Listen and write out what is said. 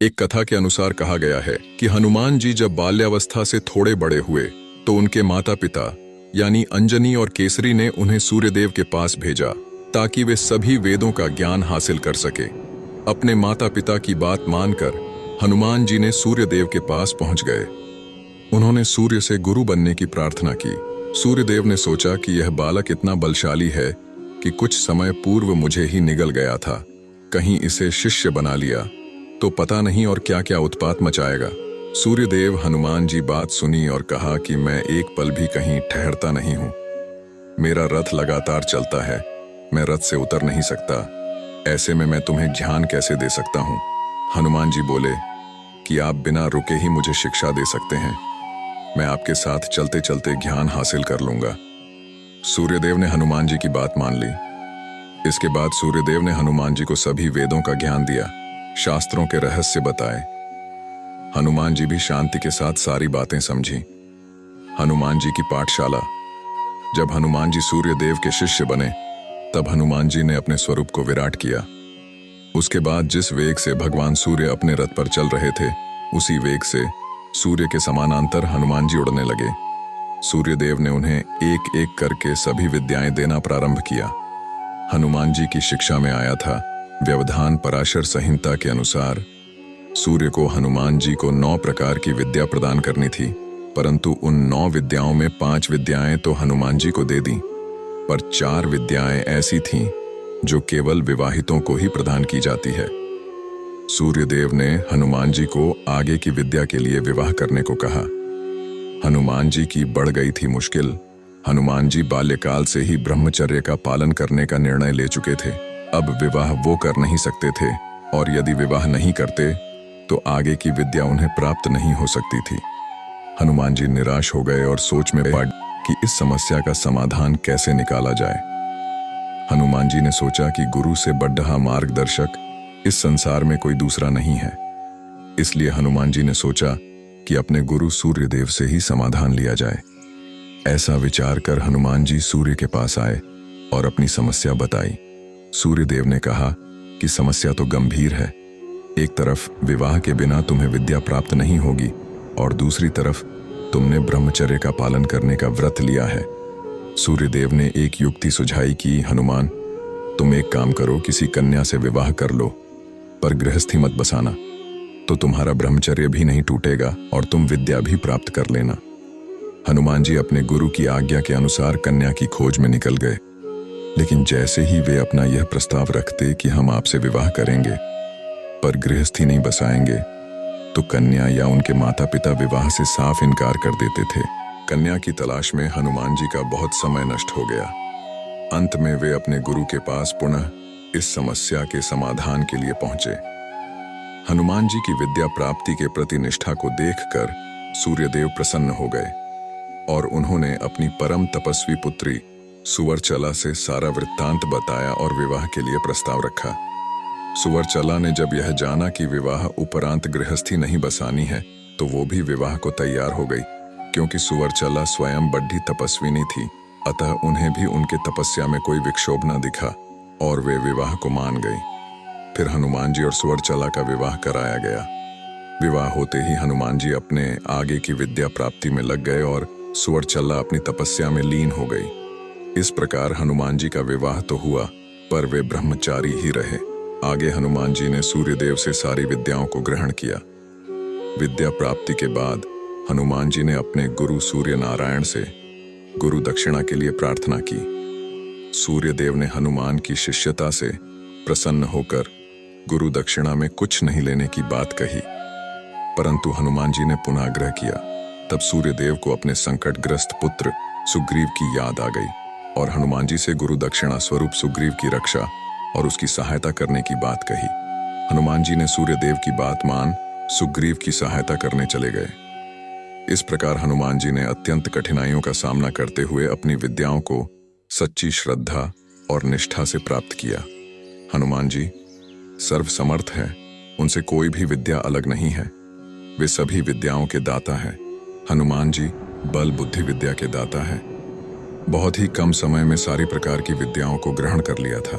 एक कथा के अनुसार कहा गया है कि हनुमान जी जब बाल्यावस्था से थोड़े बड़े हुए तो उनके माता पिता यानी अंजनी और केसरी ने उन्हें सूर्यदेव के पास भेजा ताकि वे सभी वेदों का ज्ञान हासिल कर सके। अपने माता पिता की बात मानकर हनुमान जी ने सूर्यदेव के पास पहुंच गए। उन्होंने सूर्य से गुरु बनने की प्रार्थना की। सूर्यदेव ने सोचा कि यह बालक इतना बलशाली है कि कुछ समय पूर्व मुझे ही निगल गया था, कहीं इसे शिष्य बना लिया तो पता नहीं और क्या क्या उत्पात मचाएगा। सूर्यदेव हनुमान जी बात सुनी और कहा कि मैं एक पल भी कहीं ठहरता नहीं हूं। मेरा रथ लगातार चलता है, मैं रथ से उतर नहीं सकता, ऐसे में मैं तुम्हें ध्यान कैसे दे सकता हूं। हनुमान जी बोले कि आप बिना रुके ही मुझे शिक्षा दे सकते हैं, मैं आपके साथ चलते चलते ज्ञान हासिल कर लूंगा। सूर्यदेव ने हनुमान जी की बात मान ली। इसके बाद सूर्यदेव ने हनुमान जी को सभी वेदों का ज्ञान दिया, शास्त्रों के रहस्य बताए। हनुमान जी भी शांति के साथ सारी बातें समझी। हनुमान जी की पाठशाला। जब हनुमान जी सूर्यदेव के शिष्य बने तब हनुमान जी ने अपने स्वरूप को विराट किया। उसके बाद जिस वेग से भगवान सूर्य अपने रथ पर चल रहे थे उसी वेग से सूर्य के समानांतर हनुमान जी उड़ने लगे। सूर्यदेव ने उन्हें एक एक करके सभी विद्याएं देना प्रारंभ किया। हनुमान जी की शिक्षा में आया था व्यवधान पराशर संहिता के अनुसार सूर्य को हनुमान जी को 9 प्रकार की विद्या प्रदान करनी थी, परंतु उन 9 विद्याओं में 5 विद्याएं तो हनुमान जी को दे दी, पर 4 विद्याएं ऐसी थीं जो केवल विवाहितों को ही प्रदान की जाती है। सूर्यदेव ने हनुमान जी को आगे की विद्या के लिए विवाह करने को कहा। हनुमान जी की बढ़ गई थी मुश्किल। हनुमान जी बाल्यकाल से ही ब्रह्मचर्य का पालन करने का निर्णय ले चुके थे। अब विवाह वो कर नहीं सकते थे और यदि विवाह नहीं करते तो आगे की विद्या उन्हें प्राप्त नहीं हो सकती थी। हनुमान जी निराश हो गए और सोच में पड़ कि इस समस्या का समाधान कैसे निकाला जाए। हनुमान जी ने सोचा कि गुरु से बढ़ा मार्गदर्शक इस संसार में कोई दूसरा नहीं है। इसलिए हनुमान जी ने सोचा कि अपने गुरु सूर्यदेव से ही समाधान लिया जाए। ऐसा विचार कर हनुमान जी सूर्य के पास आए और अपनी समस्या बताई। सूर्यदेव ने कहा कि समस्या तो गंभीर है। एक तरफ विवाह के बिना तुम्हें विद्या प्राप्त नहीं होगी और दूसरी तरफ तुमने ब्रह्मचर्य का पालन करने का व्रत लिया है। सूर्यदेव ने एक युक्ति सुझाई कि हनुमान, तुम एक काम करो, किसी कन्या से विवाह कर लो, पर गृहस्थी मत बसाना, तो तुम्हारा ब्रह्मचर्य भी नहीं टूटेगा और तुम विद्या भी प्राप्त कर लेना। हनुमान जी अपने गुरु की आज्ञा के अनुसार कन्या की खोज में निकल गए, लेकिन जैसे ही वे अपना यह प्रस्ताव रखते कि हम आपसे विवाह करेंगे पर गृहस्थी नहीं बसाएंगे, तो कन्या या उनके माता पिता विवाह से साफ इनकार कर देते थे। कन्या की तलाश में हनुमान जी का बहुत समय नष्ट हो गया। अंत में वे अपने गुरु के पास पुनः इस समस्या के समाधान के लिए पहुंचे। हनुमान जी की विद्या प्राप्ति के प्रति निष्ठा को देखकर सूर्यदेव प्रसन्न हो गए और उन्होंने अपनी परम तपस्वी पुत्री सुवर्चला से सारा वृत्तांत बताया और विवाह के लिए प्रस्ताव रखा। सुवर्चला ने जब यह जाना कि विवाह उपरांत गृहस्थी नहीं बसानी है तो वो भी विवाह को तैयार हो गई। क्योंकि सुवर्चला स्वयं बड़ी तपस्विनी थी, अतः उन्हें भी उनके तपस्या में कोई विक्षोभ न दिखा और वे विवाह को मान गई। फिर हनुमान जी और सुवर्चला का विवाह कराया गया। विवाह होते ही हनुमान जी अपने आगे की विद्या प्राप्ति में लग गए और सुवर्चला अपनी तपस्या में लीन हो गई। इस प्रकार हनुमान जी का विवाह तो हुआ पर वे ब्रह्मचारी ही रहे। आगे हनुमान जी ने सूर्यदेव से सारी विद्याओं को ग्रहण किया। विद्या प्राप्ति के बाद हनुमान जी ने अपने गुरु सूर्य नारायण से गुरु दक्षिणा के लिए प्रार्थना की। सूर्यदेव ने हनुमान की शिष्यता से प्रसन्न होकर गुरु दक्षिणा में कुछ नहीं लेने की बात कही, परंतु हनुमान जी ने पुनः आग्रह किया। तब सूर्यदेव को अपने संकटग्रस्त पुत्र सुग्रीव की याद आ गई और हनुमान जी से गुरु दक्षिणा स्वरूप सुग्रीव की रक्षा और उसकी सहायता करने की बात कही। हनुमान जी ने सूर्यदेव की बात मान सुग्रीव की सहायता करने चले गए। इस प्रकार हनुमान जी ने अत्यंत कठिनाइयों का सामना करते हुए अपनी विद्याओं को सच्ची श्रद्धा और निष्ठा से प्राप्त किया। हनुमान जी सर्वसमर्थ हैं, उनसे कोई भी विद्या अलग नहीं है। वे सभी विद्याओं के दाता हैं। हनुमान जी बल बुद्धि विद्या के दाता हैं। बहुत ही कम समय में सारी प्रकार की विद्याओं को ग्रहण कर लिया था।